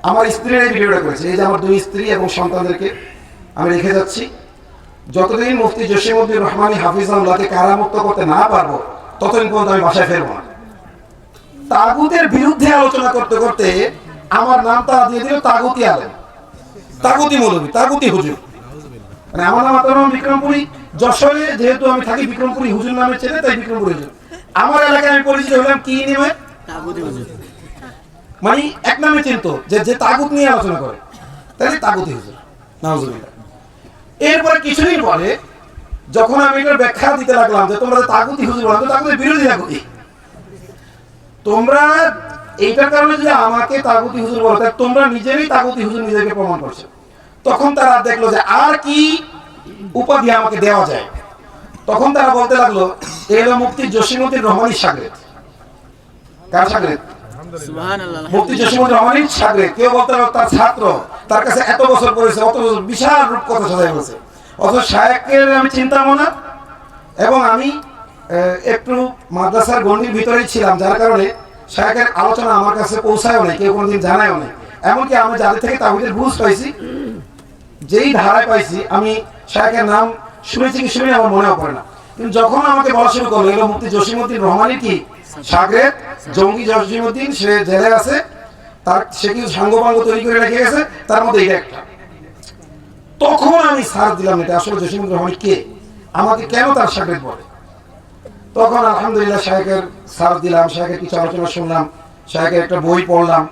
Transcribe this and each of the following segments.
আমার স্ত্রীর এই ভিডিওটা করেছে। এই যে আমার দুই স্ত্রী এবং সন্তানদেরকে আমি রেখে যাচ্ছি, যতদিন মুফতি জসিমউদ্দিন রহমানী হাফিজাহুল্লাহকে কারামুক্ত করতে না পারবো ততদিন পর্যন্ত আমি বাসায় ফেরবো না। তাগুতের বিরুদ্ধে আলোচনা করতে করতে আমার নামটা দিয়ে দিল তাগুতি আলেম, তাগুতি মৌলবী, তাগুতি হুজুর। মানে আমার নাম আপনার নাম বিক্রমপুরী, যশোরে যেহেতু আমি থাকি বিক্রমপুরী হুজুর নামে চেনে, তাই বিক্রমপুরী হুজুর। আমার এলাকায় আমি পরিচিত হলাম কি নামে? তাগুতি হুজুর। মানে এক নামে চিনতো যে তাগুত নিয়ে আলোচনা করে, তাই তাগুতি হুজুর। নাউজুবিল্লাহ। এরপরে কিছুদিন পরে যখন আমি এটার ব্যাখ্যা দিতে লাগলাম যে তোমরা তাগুতি হুজুর বলো, তাগুতের বিরোধী তাগুতি, তোমরা এইটার কারণে যদি আমাকে তাগুতি হুজুর বলো, তাই তোমরা নিজেরই তাগুতি হুজুর নিজেকে প্রমাণ করছো। তখন তারা দেখলো যে আর কি উপাধি আমাকে দেওয়া যায়। তখন তারা বলতে লাগলো এলো মুফতি জসিমউদ্দিন রহমানীর শাগরেদ। কার শাগরেদ? সুবহানাল্লাহ। মুফতি জসিমউদ্দিন রহমানীর শাগরেদ। কেউ বলতে লাগলো তার ছাত্র, তার কাছে এত বছর পড়েছে, অত বছর, বিশাল রূপ কথা সাজায় বলছে। অথচ শায়েখের আমি চিন্তাও না, এবং আমি একটু মাদ্রাসার গণ্ডির ভিতরেই ছিলাম, যার কারণে শায়েখের আলোচনা আমার কাছে পৌঁছায়ও নাই, কেউ কোনোদিন জানায়ও নাই। এমনকি আমি যাদের থেকে তাওহীদের বুঝ পাইছি, যেই ধারায় পাইছি, আমি শায়েখের নাম শুনেছি কি শুনে আমার মনেও পড়ে না। কিন্তু যখন আমাকে বলা শুরু করলো এলো মুফতি জসিমউদ্দিন রহমানীর কি শাগরেদ, জঙ্গি জসিমউদ্দিন, সে জেলে আছে, তার সে কিছু সাঙ্গপাঙ্গ তৈরি করে রেখে গেছে, তার মধ্যে এটা একটা। তখন আমি সার দিলাম এটা আসলে জসিমউদ্দিন রহমানী কে, আমাকে কেন তার শাগরেদ বলে। তখন আলহামদুলিল্লাহ শায়েখের সার দিলাম, শায়েখের কিছু আলোচনা শুনলাম, শায়েখের একটা বই পড়লাম।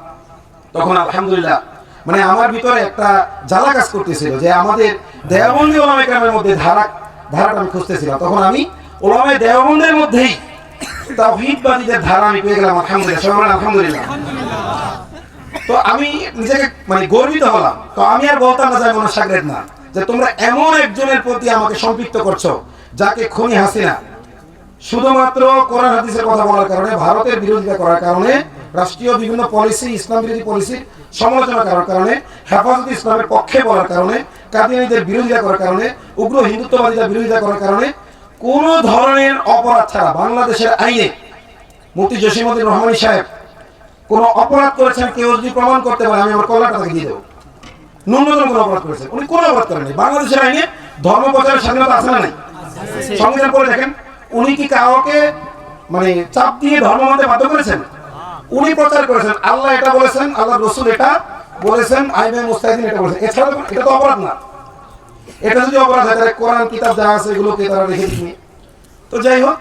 তখন আলহামদুলিল্লাহ মানে আমার ভিতরে একটা জ্বালা কাজ করতেছিল যে আমাদের দেওবন্দি ওলামায়ে কেরামের মধ্যে ধারাটা আমি খুঁজতেছিলাম। তখন আমি ওলামায়ে দেওবন্দের মধ্যেই তাওহীদবাদীদের ধারা আমি পেয়ে গেলাম। আলহামদুলিল্লাহ, সবাই আলহামদুলিল্লাহ। তো আমি নিজেকে মানে গর্বিত হলাম। তো আমি আর বলতাম না যে আমি ওনার শাগরেদ না, যে তোমরা এমন একজনের প্রতি আমাকে সম্পৃক্ত করছো যাকে খুনি হাসিনা শুধুমাত্র কোরআন হাদিসের কথা বলার কারণে, ভারতের বিরোধিতা করার কারণে, রাষ্ট্রীয় বিভিন্ন পলিসি, ইসলাম বিরোধী পলিসির সমালোচনা করার কারণে, হেফাজতে ইসলামের পক্ষে বলার কারণে, কাদিয়ানীদের বিরোধিতা করার কারণে, উগ্র হিন্দুত্ববাদীদের বিরোধিতা করার কারণে, কোন ধরনের অপরাধ ছাড়া বাংলাদেশের আইনে মুফতি জসিমউদ্দিন রহমানী সাহেব কোন অপরাধ করেছেন কেউ যদি প্রমাণ করতে পারে, আমি আমার কলাটা তাকে দিয়ে দেবো। ন্যূনতম কোন অপরাধ করেছেন, উনি কোন অপরাধ করেননি। বাংলাদেশের আইনে ধর্ম প্রচারের স্বাধীনতা আছে না নাই? সংবিধান পড়ে দেখেন, উনি কি কাউকে মানে চাপ দিয়ে ধর্ম মানতে বাধ্য করেছেন? উনি প্রচার করেছেন, আল্লাহ এটা বলেছেন, আল্লাহ রসুল এটা বলেছেন, আইমে মুস্তাহিদিন এটা বলেছেন। এছাড়া এটা তো অপরাধ না। এটা যদি অপরাধ হয় তাহলে কোরআন কিতাব যা আছে এগুলোকে তারা রেখে দিবে। তো যাই হোক,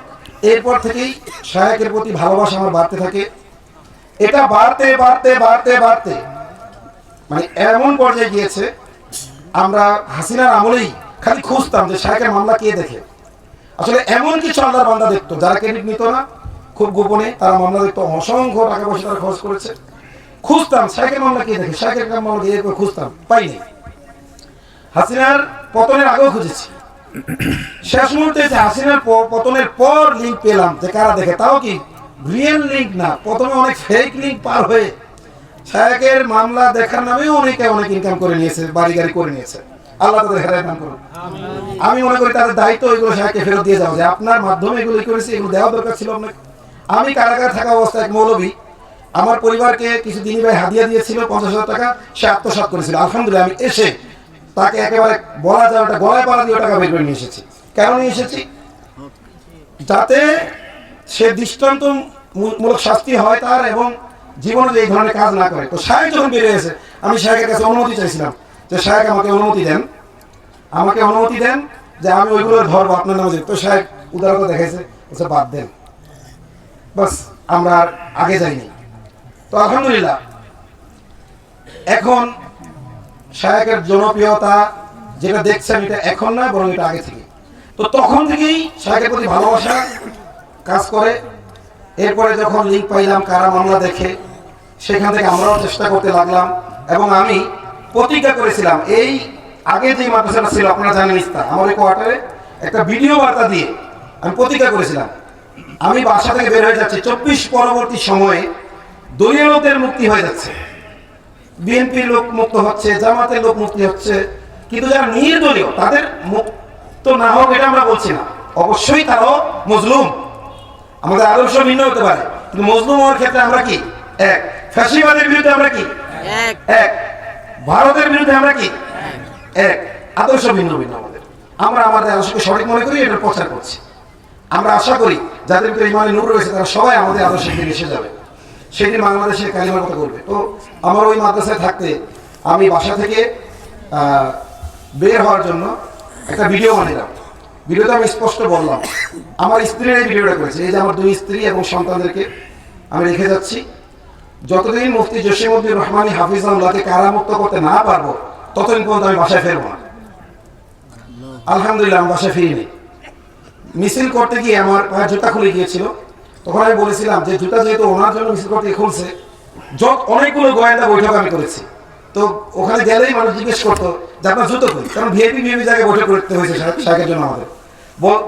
এরপর থেকেই শায়েখের প্রতি ভালোবাসা আমার বাড়তে থাকে। এটা বাড়তে বাড়তে বাড়তে বাড়তে মানে এমন পর্যায়ে গিয়েছে, আমরা হাসিনার আমলেই খালি খুঁজতাম যে শায়েখের মামলা কে দেখে। আসলে এমন কিছু আল্লাহর বান্দা দেখতো যারা ক্রেডিট নিত না, খুব গোপনে তারা মামলা দেখতো, অসংখ্য টাকা পয়সা তারা খরচ করেছে। খুঁজতাম শায়েখের মামলা কে দেখে, শায়েখের মামলা দিয়ে খুঁজতাম, পাইনি। হাসিনার পতনের আগেও খুঁজেছি, শেষ মুহূর্তে হাসিনার পতনের পর লিঙ্ক পেলাম যে কারা দেখে, তাও কি রিয়েল লিঙ্ক না, প্রথমে অনেক ফেক লিঙ্ক পার হয়ে শায়েখের মামলা দেখার নামেও অনেকে অনেক ইনকাম করে নিয়েছে, বাড়ি গাড়ি করে নিয়েছে। আল্লাহ তাদের হেদায়েত দান করুন। আমি মনে করি তাদের দায়িত্ব এগুলো শায়েখকে ফেরত দিয়ে যাওয়া, যে আপনার মাধ্যমে এগুলো করেছি, এগুলো দেওয়া দরকার ছিল আপনাকে। আমি কারাগারে থাকা অবস্থায় এক মৌলবী আমার পরিবারকে কিছু দিনী ভাই হাদিয়া দিয়েছিল 50,000 টাকা, সে আত্মসাৎ করেছিল। আলহামদুলিল্লাহ আমি এসে তাকে একেবারে বলা যায় ওটা গলায় পাড়া দিয়ে টাকা বের করে নিয়ে এসেছি। কেন নিয়ে এসেছি? যাতে সে দৃষ্টান্তমূলক শাস্তি হয় তার, এবং জীবনে এই ধরনের কাজ না করে। তো শায়েখ যখন বেরিয়ে এসে আমি শায়েখের কাছে অনুমতি চাইছিলাম যে শায়েখ আমাকে অনুমতি দেন যে আমি ওইগুলো ধরবো আপনার নামে। তো শায়েখ উদারতা দেখাইছে, বলছে বাদ দেন, বাস আমরা আর আগে যাইনি। তো আলহামদুলিল্লাহ এখন শায়েখের জনপ্রিয়তা যেটা দেখছেন এটা এখন না, বরং এটা আগে থেকে। তো তখন থেকেই শায়েখের প্রতি ভালোবাসা কাজ করে। এরপরে যখন লিঙ্ক পাইলাম কারা মামলা দেখে, সেখান থেকে আমরাও চেষ্টা করতে লাগলাম। এবং আমি প্রতিজ্ঞা করেছিলাম, এই আগে যে মাদ্রাসাটা ছিল আপনারা জানেন ইস্তা, আমার এই কোয়ার্টারে একটা ভিডিও বার্তা দিয়ে আমি প্রতিজ্ঞা করেছিলাম, আমি বাসা থেকে বের হয়ে যাচ্ছি, 24 পরবর্তী সময়ে দলীয় লোকদের মুক্তি হয়ে যাচ্ছে, বিএনপির লোক মুক্ত হচ্ছে, জামাতের লোক মুক্তি হচ্ছে, কিন্তু যারা নির্দলীয় তাদের মুক্ত না হোক এটা আমরা বলছি না, অবশ্যই তারাও মজলুম। আমাদের আদর্শ ভিন্ন হতে পারে, কিন্তু মজলুম হওয়ার ক্ষেত্রে আমরা কি এক, ফ্যাসিবাদের বিরুদ্ধে আমরা কি এক। ভারতের বিরুদ্ধে আমরা কি এক। আদর্শ ভিন্ন ভিন্ন আমাদের। আমরা আমাদের আদর্শকে সঠিক মনে করি, এটার প্রচার করছি। আমরা আশা করি যাদের ভিতরে ইমানে নূর রয়েছে তারা সবাই আমাদের আদর্শে ফিরে এসে যাবে, সেদিন বাংলাদেশে কালিমার কথা করবে। তো আমার ওই মাদ্রাসায় থাকতে আমি বাসা থেকে বের হওয়ার জন্য একটা ভিডিও বানিলাম। ভিডিওতে আমি স্পষ্ট বললাম, আমার স্ত্রীর এই ভিডিওটা করেছে। এই যে আমার দুই স্ত্রী এবং সন্তানদেরকে আমি রেখে যাচ্ছি, যতদিন মুফতি জসিমউদ্দিন রহমানী হাফিজাহুল্লাহকে কারামুক্ত করতে না পারবো ততদিন পর্যন্ত আমি বাসায় ফেরবো না। আলহামদুলিল্লাহ আমি বাসায় ফিরিনি। মিছিল করতে গিয়ে আমার পায়ের জুতা খুলে গিয়েছিল। তখন আমি বলেছিলাম যে জুতা যেহেতু ওনার জন্য মিছিল করতে খুলছে, অনেকগুলো গোয়েন্দা বৈঠক আমি করেছি। তো ওখানে গেলেই মানুষ জিজ্ঞেস করতো যে আপনার জুতো কই, কারণ ভিআইপি জায়গায় বৈঠক করতে হয়েছে শাহের জন্য আমাদের।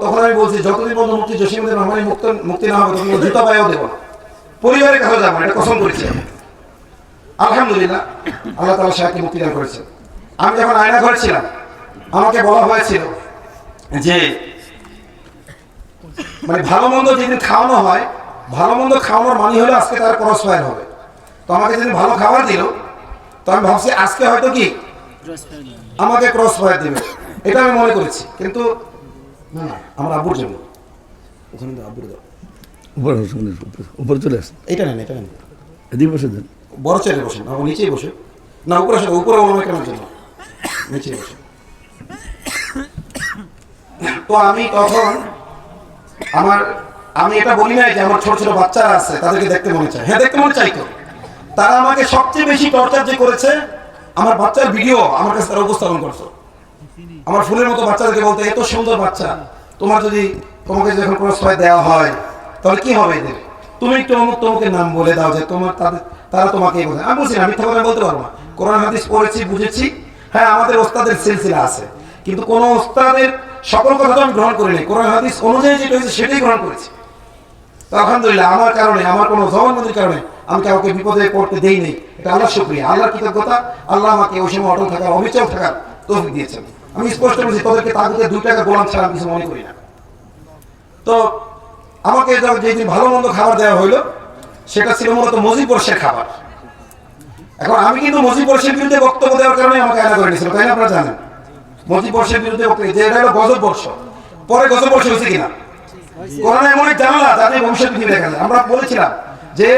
তখন আমি বলছি যতদিন পর্যন্ত মুফতি জসিমউদ্দিন রহমানী মুক্তি না হবে তখন জুতা পায়েও দেবো না, পরিবারের কাছে যাবো না, এটা কসম করেছি আমি। আলহামদুলিল্লাহ আল্লাহ তাআলা শাহকে মুক্তি দান করেছেন। আমি যখন আয়না ঘরে ছিলাম আমাকে বলা হয়েছিল যে মানে ভালো মন্দ যেদিন খাওয়ানো হয়, ভালো মন্দ খাওয়ানোর মানে হলো আজকে তার ক্রস ফায়ার হবে। তো আমাকে যেদিন ভালো খাবার দিল তো আমি ভাবছি আজকে হয়তো কি আমাকে ক্রস ফায়ার দিবে, এটা আমি মনে করেছি। কিন্তু না, আমার আব্বুর জন্য ওখানে তো আব্বুর দাও উপরে চলে আসেন, এটা নেন, এটা নেন, এদিকে বসে দেন, বড় চেয়ারে বসেন, না নিচেই বসে, না উপরে আসে, উপরে অনেক কেনার জন্য নিচেই বসে। তো আমি তখন আমি এটা বলি নাই যে আমার ছোট ছোট বাচ্চারা আছে তাদেরকে দেখতে মনে চায়, হ্যাঁ দেখতে মনে চাইতো। তারা আমাকে সবচেয়ে বেশি টর্চার যে করেছে, আমার বাচ্চার ভিডিও আমার কাছে তারা উপস্থাপন করতো। আমার ফুলের মতো বাচ্চাদেরকে বলতে, এত সুন্দর বাচ্চা, তোমাকে যখন ক্রস ফায়ার দেওয়া হয় তাহলে কি হবে এদের, তুমি একটু অমুক তমুকের নাম বলে দাও যে তারা তোমাকে বলে। আমি বলছি না, মিথ্যা কথা বলতে পারবো না। কোরআন হাদিস পড়েছি, বুঝেছি। হ্যাঁ আমাদের ওস্তাদের সিলসিলা আছে, কিন্তু কোন ওস্তাদের সকল কথা তো আমি গ্রহণ করি নাই। কোরআন হাদিস অনুযায়ী যেটা হয়েছে সেটাই গ্রহণ করেছি। তো আলহামদুলিল্লাহ আমার কারণে, আমার কোনো জবানবন্দির কারণে আমি কাউকে বিপদে পড়তে দেই নেই। এটা আল্লাহর শুকরিয়া, আল্লাহর কৃতজ্ঞতা। আল্লাহ আমাকে ওই সময় অটল থাকার, অবিচল থাকার তৌফিক দিয়েছেন। আমি স্পষ্ট বলছি, তোদেরকে তাগুতে 2 টাকা গোলাম ছাড়া আমি কিছু মনে করি না। তো আমাকে যেদিন ভালো মন্দ খাবার দেওয়া হইলো সেটা ছিল মূলত মজিবর্ষের খাবার। এখন আমি কিন্তু মজিবর্ষের বিরুদ্ধে বক্তব্য দেওয়ার কারণে আমাকে আয়না করে নিয়েছিল, তাই না? আপনারা জানেন মজিবর্ষের বিরুদ্ধে বক্তব্য, যে এটা হলো গজব বর্ষ। পরে গজব বর্ষ হয়েছে কিনা, করোনা এমন এক জানালা যাতে ভবিষ্যৎ পৃথিবী দেখা যায়। আমরা বলেছিলাম যে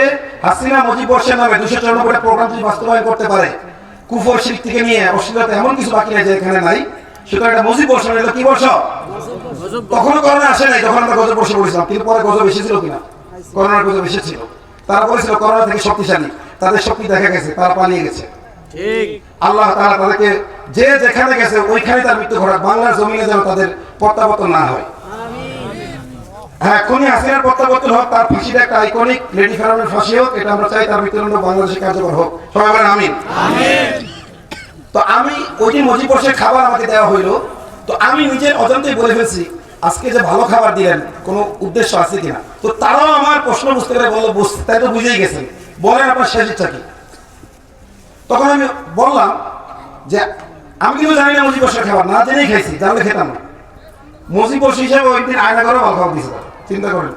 হাসিনা মজিবর্ষের নামে 294টা প্রোগ্রাম যদি বাস্তবায়ন করতে পারে, কুফর শিরক থেকে নিয়ে অশ্লীলতা এমন কিছু বাকি নাই যে এখানে নাই, সুতরাং এটা মজিব বর্ষ হলো কি বর্ষ? তখনও করোনা আসে নাই যখন আমরা গজব বর্ষ বলেছিলাম, কিন্তু পরে গজব এসেছিল কিনা, করোনার গজব এসেছিল। তারা বলেছিল করোনা থেকে শক্তিশালী, তাদের শক্তি দেখা গেছে, তারা পালিয়ে গেছে। আল্লাহ তাআলা তাদেরকে যে যেখানে গেছে ওইখানে তার মৃত্যু ঘটাক, বাংলার জমিনে যেন তাদের প্রত্যাবর্তন না হয়। হ্যাঁ, খুনি হাসিনার প্রত্যাবর্তন হোক, তার ফাঁসিটা একটা আইকনিক, লেডি ফেরাউনের ফাঁসি হোক, এটা আমরা চাই। তার মৃত্যুদণ্ড বাংলাদেশে কার্যকর হোক, সবাই বলেন আমিন। তো আমি ওই দিন মজিবর্ষের খাবার আমাকে দেওয়া হইলো, তো আমি নিজের অজান্তেই বলে ফেলছি আজকে যে ভালো খাবার দিলেন কোনো উদ্দেশ্য আছে কিনা। তো তারাও আমার প্রশ্ন বুঝতে পেরে বললো, তাই তো বুঝেই গেছেন, বলেন আপনার শেষ ইচ্ছা কি। তখন আমি বললাম যে আমি কিন্তু জানি না মজিবর্ষের খাবার, না জেনেই খাইছি, জানলে খেতাম না। মজিবর্ষ হিসাবে ওই দিন আয়না করে ভালো খাবার দিয়েছিল, চিন্তা করেন।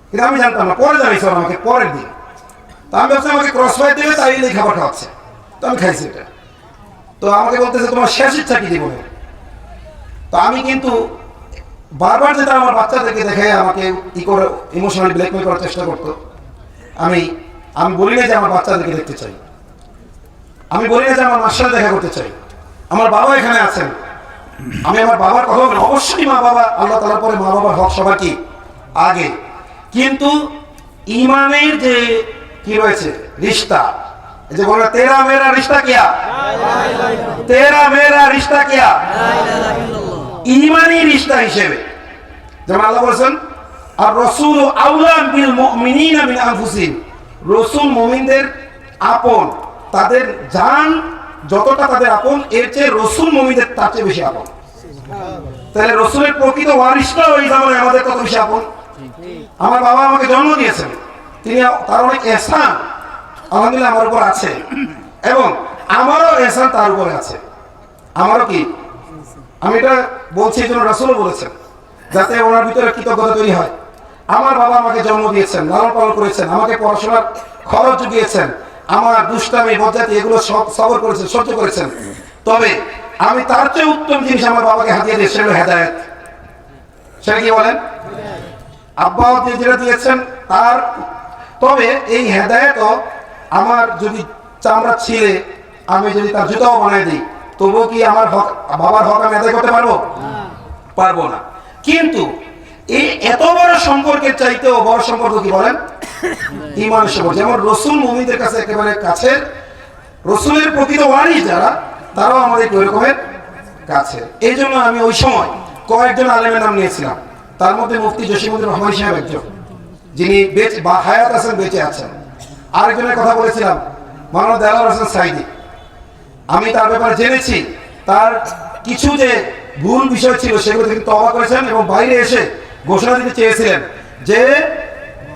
কিন্তু আমি জানতাম না, পরে জানিয়েছিল আমাকে পরের দিন। তো আমি ভাবছি আমাকে ক্রস ফায়ার দেবে, তাই এই খাবার খাওয়াচ্ছে। তো আমি খাইছি এটা। তো আমাকে বলতেছে তোমার শেষ ইচ্ছা কি জীবনে। তো আমি কিন্তু বারবার যেটা আমার বাচ্চাদেরকে দেখে আমাকে করে ইমোশনালি ব্ল্যাকমেল করার চেষ্টা করতো। আমি বলি না যে আমার বাচ্চাদেরকে দেখতে চাই, আমি বলি না যে আমার মার সাথে দেখা করতে চাই। আমার বাবা এখানে আছেন, আমি আমার বাবার কথা বলি, অবশ্যই মা বাবা আল্লাহ তাআলার পরে মা বাবার হক সবার কি আগে। কিন্তু ইমানের যে কি রয়েছে রিশতা, এই যে বলে তেরা মেরা রিশতা কিয়া, তেরা মেরা রিশতা কিয়া, ইমানি রিশতা হিসেবে যেমন আল্লাহ বলেছেন আর রাসূল আউলা বিল মুমিনিনা মিন আনফুসিহিম, রাসূল মুমিনদের আপন, তাদের জান যতটা তাদের আপন এর চেয়ে রাসূল মুমিনদের তার চেয়ে বেশি আপন। তাহলে রাসূলের প্রকৃত ওয়ারিসটা ওই জামানায় আমাদের কত বেশি আপন। আমার বাবা আমাকে জন্ম দিয়েছেন, তিনি তার অনেক ইহসান আলহামদুলিল্লাহ আমার উপর আছে, এবং আমারও ইহসান তার উপরে আছে। আমারও কি, আমি এটা বলছি এই জন্য রাসূলও বলেছেন যাতে ওনার ভিতরে কৃতজ্ঞতা তৈরি হয়। আমার বাবা আমাকে জন্ম দিয়েছেন, লালন পালন করেছেন, আমাকে পড়াশোনার খরচ জুগিয়েছেন, আমার দুষ্টামি বজ্জাতি এগুলো সব সবর করেছেন, সহ্য করেছেন। তবে আমি তার চেয়ে উত্তম জিনিস আমার বাবাকে হাতিয়ে দিয়েছি, সেটা হেদায়েত। সেটা কি বলেন? আব্বা যেটা দিয়েছেন তার। তবে এই হেদায়েতও আমার যদি চামড়া ছিঁড়ে আমি যদি তার জুতাও বানাই দিই, তবুও কি আমার হক, বাবার হক আমি আদায় করতে পারবো? পারবো না। কিন্তু এই এত বড় সম্পর্কের চাইতেও বড় সম্পর্ক কি বলেন? ঈমানের সম্পর্ক। যেমন রসুল মুমিনদের কাছে একেবারে কাছের, রসুলের প্রকৃত ওয়ারিস যারা, তারাও আমাদের ওই রকমের কাছের। এই জন্য আমি ওই সময় কয়েকজন আলেমের নাম নিয়েছিলাম, তার মধ্যে মুফতি জসিমুদ্দিন রহমান সাহেব একজন, যিনি বেঁচে বা হায়াত আছেন, বেঁচে আছেন। আরেকজনের কথা বলেছিলাম মাওলানা দেলাওয়ার হোসেন সাইদি। আমি তার ব্যাপারে জেনেছি, তার কিছু যে ভুল বিষয় ছিল সেগুলো থেকে তওবা করেছেন এবং বাইরে এসে ঘোষণা দিতে চেয়েছিলেন যে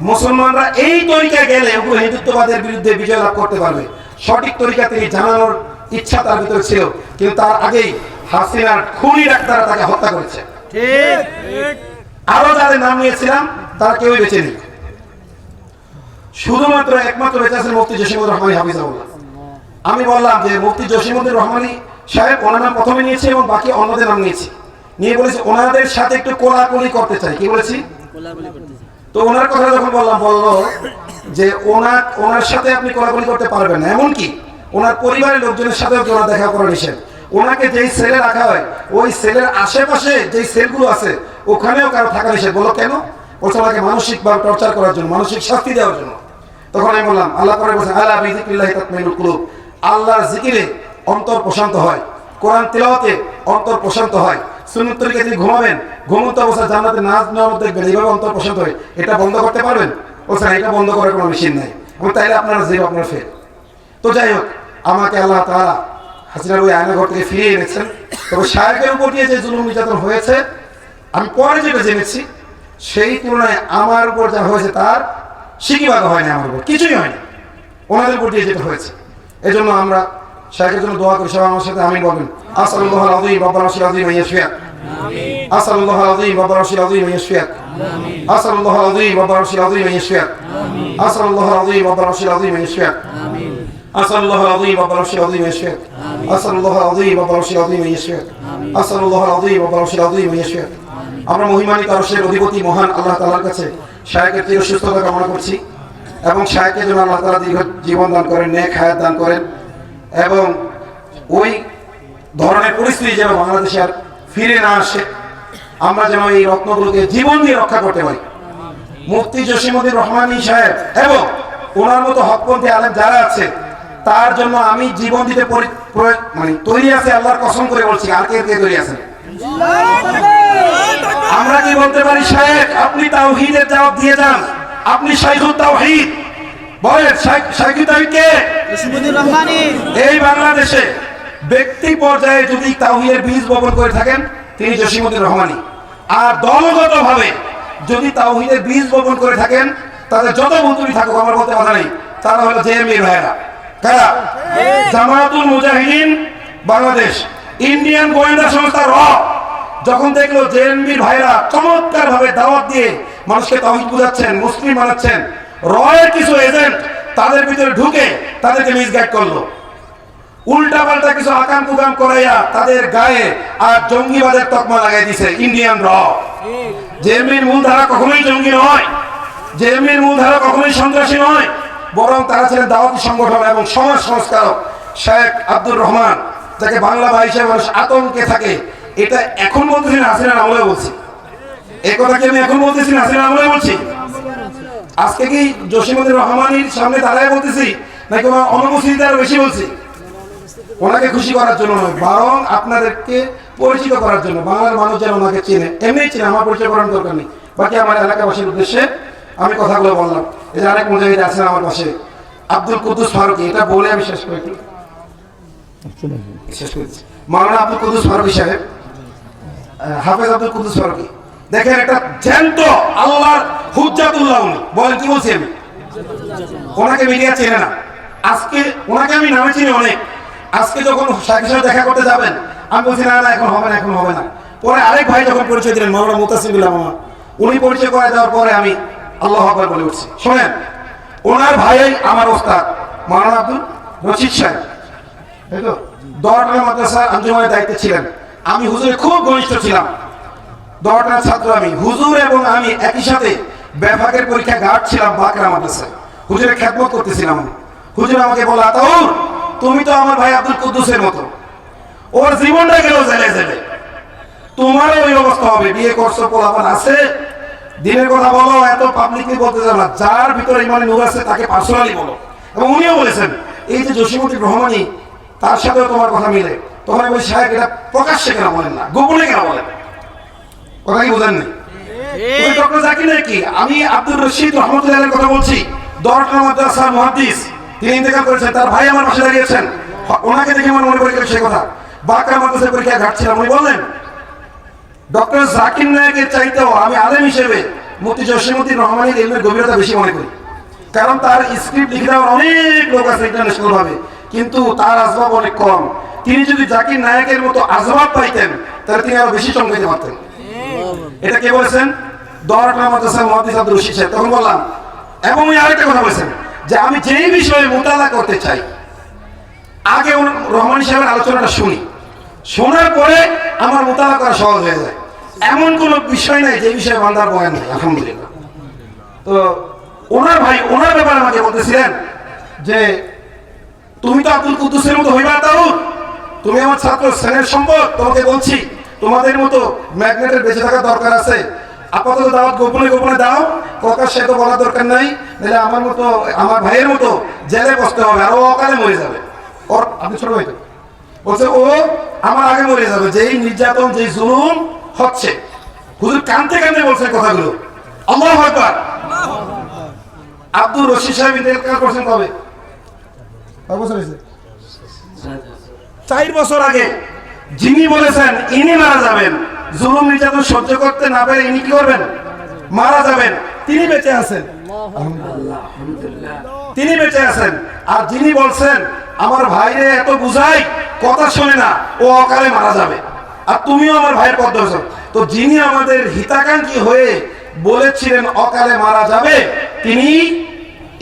মুসলমানরা এই তরিকায় গেলে ওগুলো হিন্দুত্ববাদের বিরুদ্ধে বিজয় লাভ করতে পারবে। সঠিক তরিকা তিনি জানানোর ইচ্ছা তার ভিতরে ছিল, কিন্তু তার আগেই হাসিনার খুনি ডাক্তাররা তাকে হত্যা করেছে। আরো যাদের নাম নিয়েছিলাম তারা কেউই বেঁচে নেই, শুধুমাত্র একমাত্র বেঁচে আছেন মুফতি জসিমুদ্দিন রহমানী হাফিজাহুল্লাহ। আমি বললাম যে মুফতি জসিমুদ্দিন রহমানী সাহেব ওনার নাম প্রথমে নিয়েছি এবং বাকি অন্যদের নাম নিয়েছি, নিয়ে বলেছি ওনাদের সাথে একটু কোলাকুলি করতে চাই। কি বলেছি? তো ওনার কথা যখন বললাম, বললো যে ওনার সাথে আপনি কোলাকুলি করতে পারবেন না, এমনকি ওনার পরিবারের লোকজনের সাথেও ওনার দেখা করা নিষেধ। ওনাকে যেই সেলে রাখা হয় ওই সেলের আশেপাশে যেই সেলগুলো আছে ওখানেও কারো থাকা নিষেধ। বলো কেন? বলছে ওনাকে মানসিকভাবে টর্চার করার জন্য, মানসিক শাস্তি দেওয়ার জন্য। তখন আমি বললাম, আল্লাহ করে বলছেন আলা বিযিকরিল্লাহি তাতমাইনুল কুলুব, আল্লাহর জিকিরে অন্তর প্রশান্ত হয়, কোরআন তিলাওয়াতে অন্তর প্রশান্ত হয়, সুন্নাত তরিকায় তিনি ঘুমাবেন, ঘুমন্ত অবস্থায় জান্নাতে নাজ নিয়ামত দেখবেন, এইভাবে অন্তর প্রশান্ত হয়। এটা বন্ধ করতে পারবেন? বলছেন এটা বন্ধ করার কোনো মেশিন নাই। এবং তাইলে আপনারা যে আপনার ফের। তো যাই হোক, আমাকে আল্লাহ তাআলা হাসিনার ওই আয়নাঘর থেকে ফিরিয়ে এনেছেন। তবে শায়েখের উপর দিয়ে যে জুলুম নির্যাতন হয়েছে, আমি পরে যেটা জেনেছি, সেই তুলনায় আমার উপর যা হয়েছে তার সিকিভাগ হয়নি, আমার উপর কিছুই হয়নি, ওনাদের উপর দিয়ে যেটা হয়েছে। এই জন্য আমরা শায়েখের জন্য দোয়া করি। সবাই আমার সাথে আমিন বলবেন। আসআলুল্লাহুল আযীম রাব্বাল আরশিল আযীম আন ইয়াশফিয়াক। আমিন। আসআলুল্লাহুল আযীম রাব্বাল আরশিল আযীম আন ইয়াশফিয়াক। আমিন। আসআলুল্লাহুল আযীম রাব্বাল আরশিল আযীম আন ইয়াশফিয়াক। আমিন। আসআলুল্লাহুল আযীম রাব্বাল আরশিল আযীম আন ইয়াশফিয়াক। আমিন। আসআলুল্লাহুল আযীম রাব্বাল আরশিল আযীম আন ইয়াশফিয়াক। আমিন। আসআলুল্লাহুল আযীম রাব্বাল আরশিল আযীম আন ইয়াশফিয়াক। আমিন। আসআলুল্লাহুল আযীম রাব্বাল আরশিল আযীম আন ইয়াশফিয়াক। আমরা মহিমান্বিত আরশের অধিপতি মহান আল্লাহ তাআলার কাছে শায়েখের চির সুস্থতা কামনা করছি এবং শায়েখের জন্য আল্লাহ তাআলা দীর্ঘ জীবন দান করেন, নেক হায়াত দান করেন এবং ওই ধরনের পরিস্থিতি যেন বাংলাদেশে আর ফিরে না আসে, আমরা যেন এই রত্নগুলোকে জীবন দিয়ে রক্ষা করতে পারি। মুফতি জসিমুদ্দিন রহমানী সাহেব এবং ওনার মতো হকপন্থী আলেম যারা আছে তার জন্য আমি জীবন দিতে মানে তৈরি আছে, আল্লাহর কসম করে বলছি। আর কে কে তৈরি আছেন? আমরা কি বলতে পারি, শায়েখ আপনি তাওহীদের জবাব দিয়ে যান, আপনি শাইখুত তাওহীদ বলেন। শাইখুত তাওহীদ কে? জসিমুদ্দিন রহমানী। এই বাংলাদেশে ব্যক্তি পর্যায়ে যদি তাওহীদের বীজ বপন করে থাকেন তিনি জসিমুদ্দিন রহমানী। আর দলগতভাবে যদি তাওহীদের বীজ বপন করে থাকেন তাদের যত বন্ধুই থাকুক, আমার বলতে বাধা নেই, তারা হলো জেএমবির ভাইরা। কারা? জামায়াতুল মুজাহিদিন বাংলাদেশ, ইন্ডিয়ান গোয়েন্দা সংস্থা র যখন দেখলো জেএমবির ভাইরা চমৎকার ভাবে দাওয়াত দিয়ে মানুষকে তাওহীদ বুঝাচ্ছেন, মুসলিম বানাচ্ছেন, রয়ের কিছু এজেন্ট তাদের ভিতরে ঢুকে তাদেরকে মিসগাইড করলো, উল্টা পাল্টা কিছু আকাম কুকাম করাইয়া তাদের গায়ে আর জঙ্গিবাদের তকমা লাগাই দিছে ইন্ডিয়ান র। জেএমবির মূলধারা কখনোই জঙ্গি নয়, জেএমবির মূলধারা কখনোই সন্ত্রাসী নয়, বরং তারা ছিলেন দাওয়াতি সংগঠন এবং সমাজ সংস্কারক। শেখ আব্দুর রহমান, যাকে বাংলা ভাষা হিসেবে মানুষ আতঙ্কে থাকে, এটা এখন বলতেছি না, হাসিনার আমলে বলছি। এই কথা কি আমি এখন বলতেছি না, হাসিনার আমলে বলছি? আজকে কি জসিমুদ্দিন রহমানীর সামনে দাঁড়ায় বলতেছি নাকি ওনার অনুপস্থিতিতে আরো বেশি বলছি? ওনাকে খুশি করার জন্য নয়, বরং আপনাদেরকে পরিচিত করার জন্য, বাংলার মানুষ যেন ওনাকে চেনে। এমনি চেনে, আমার পরিচয় করার দরকার নেই। বাকি আমার এলাকাবাসীর উদ্দেশ্যে আমি কথাগুলো বললাম। এই যে আরেক মুজাহিদ আছেন আমার পাশে, আব্দুল কুদ্দুস ফারুকী, এটা বলে আমি শেষ করেছি। মাওলানা আব্দুল কুদ্দুস ফারুকী সাহেব, হাফেজ আব্দুল কুদ্দুস ফারুকী, দেখেন একটা জ্যান্ত আল্লাহর হুজ্জাতুল্লাহ। উনি বলেন, কি বলছি আমি? ওনাকে মিডিয়া চেনে না। আজকে ওনাকে আমি নামে চিনি অনেক। আজকে যখন শাহেখের সাথে দেখা করতে যাবেন আমি বলছি না না এখন হবে না, এখন হবে না। পরে আরেক ভাই যখন পরিচয় দিলেন, মাওলানা মুতাসিমুল্লাহ মামা, উনি পরিচয় করে দেওয়ার পরে আমি আল্লাহু আকবার বলে উঠছি। শোনেন, ওনার ভাই আমার ওস্তাদ মাওলানা আব্দুল রশিদ সাহেব, তাই তো দোয়ারটানা মাদ্রাসার আঞ্জুমানের দায়িত্বে ছিলেন। আমি হুজুরের খুব ঘনিষ্ঠ ছিলাম, দোয়ারটানার ছাত্র আমি। হুজুর এবং আমি একই সাথে বিভাগের পরীক্ষা গার্ড ছিলাম বাকরা মাদ্রাসায়, হুজুরের খেদমত করতেছিলাম আমি। হুজুর আমাকে বলে, আতাউর তুমি তো আমার ভাই আব্দুল কুদ্দুসের মতো, ওর জীবনটা গেল জেলে জেলে, তোমারও ওই অবস্থা হবে। বিয়ে করছো, পোলাপান আছে, দিনের কথা বলো, এত পাবলিকলি বলতে যাবে না, যার ভিতরে ইমানে নূর আছে তাকে পার্সোনালি বলো। এবং উনিও বলেছেন এই যে জসিমউদ্দিন রহমানী, তার সাথেও তোমার কথা মিলে। তখন আমি বলি, সাহেব এটা প্রকাশ্যে কেন বলেন না, গোপনে কেন বলেন? কথা কি বোঝেননি? ডক্টর জাকির নাকি? আমি আব্দুর রশিদ রহমতুল্লাহের কথা বলছি, দোয়ারটানা মাদ্রাসার মুহাদ্দিস, তিনি ইন্তেকাল করেছেন, তার ভাই আমার পাশে দাঁড়িয়েছেন। ওনাকে দেখে আমার মনে পড়ে গেল সে কথা। বাকরা মাদ্রাসার পরীক্ষা ঘাটছিলাম, উনি বললেন ডক্টর জাকির নায়কের চাইতেও আমি আলেম হিসেবে মুফতি জসিমউদ্দিন রহমানীর ইলমের গভীরতা বেশি মনে করি। কারণ তার স্ক্রিপ্ট লিখে দেওয়ার অনেক লোক আছে ইন্টারন্যাশনাল ভাবে, কিন্তু তার আসবাব অনেক কম। তিনি যদি জাকির নায়কের মতো আসবাব পাইতেন তাহলে তিনি আরো বেশি চমকাইতে পারতেন। এটা কে বলেছেন? দোয়ারটানা মাদ্রাসার মুহাদ্দিস আব্দুর রশিদ সাহেব। তখন বললাম, এবং উনি আরেকটা কথা বলেছেন যে আমি যেই বিষয়ে মোতালা করতে চাই আগে রহমানী সাহেবের আলোচনাটা শুনি, শোনার পরে আমার মোতালা করা সহজ হয়ে যায়। এমন কোন বিষয় নাই যে বিষয়ে বান্দার বয়ান নাই, আলহামদুলিল্লাহ। তো ওনার ভাই ওনার ব্যাপারে আমাকে বলতেছিলেন যে তুমি তো আব্দুল কুদ্দুসের মতো হইবা, তাও তুমি আমার ছাত্র, স্নেহের সম্পদ, তোমাকে বলছি তোমাদের মতো ম্যাগনেটের বেঁচে থাকার দরকার আছে। আপাতত দাওয়াত গোপনে গোপনে দাও, প্রকাশ্যে তো বলার দরকার নাই, নাহলে আমার মতো আমার ভাইয়ের মতো জেলে বসতে হবে, আর ও অকালে মরে যাবে। ওর আপনি ছোট ভাই তো বলছে, ও আমার আগে মরে যাবে, যেই নির্যাতন যেই জুলুম হচ্ছে। হুজুর কানতে কানতে বলছেন কথাগুলো। আল্লাহু আকবার। আব্দুর রশিদ সাহেব ইন্তেকাল করছেন কবে? 4 বছর আগে। যিনি বলেছেন ইনি মারা যাবেন, জুলুম নির্যাতন সহ্য করতে না পেরে ইনি কি করবেন? মারা যাবেন, তিনি বেঁচে আছেন। তিনি বেঁচে আছেন। আর যিনি বলছেন আমার ভাইরে এত বুঝাই, কথা শোনে না, ও অকালে মারা যাবে, আর তুমিও আমার ভাইয়ের পথ ধরেছো। তো যিনি আমাদের হিতাকাঙ্ক্ষী হয়ে বলেছিলেন অকালে মারা যাবে, তিনি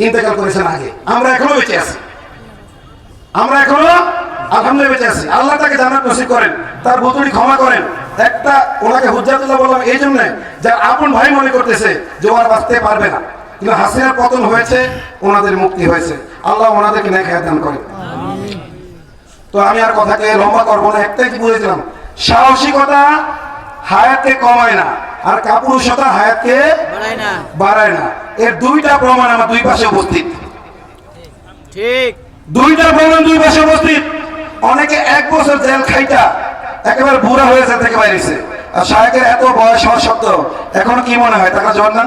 ইন্তেকাল করেছেন আগে। আমরা এখনো বেঁচে আছি, আমরা এখনো আলহামদুলিল্লাহ বেঁচে আছি। আল্লাহ তাকে জান্নাত নসিব করেন, তার ভুল ত্রুটি ক্ষমা করেন। একটা ওনাকে হুজ্জাতুল্লাহ বললাম এই জন্য, যার আপন ভাই মনে করতেছে যে ওরা বাঁচতে পারবে না, কিন্তু হাসিনার পতন হয়েছে, ওনাদের মুক্তি হয়েছে। আল্লাহ ওনাদেরকে নেক হায়াত দান করেন। তো আমি আর কথাকে লম্বা করবো না, একটাই বুঝেছিলাম, সাহসিকতা হায়াতকে কমায় না, আর কাপুরুষতা হায়াতকে বাড়ায় না। এর দুইটা প্রমাণ আমার দুই পাশে উপস্থিত। ঠিক, দুইটা প্রমাণ দুই পাশে উপস্থিত। অনেকে 1 বছর জেল খাইটা একেবারে বুড়া হয়ে জেল থেকে বাইরেছে, আর শায়েকের এত বয়স হওয়া সত্ত্বেও এখন কি মনে হয় টাকা জোয়ার না?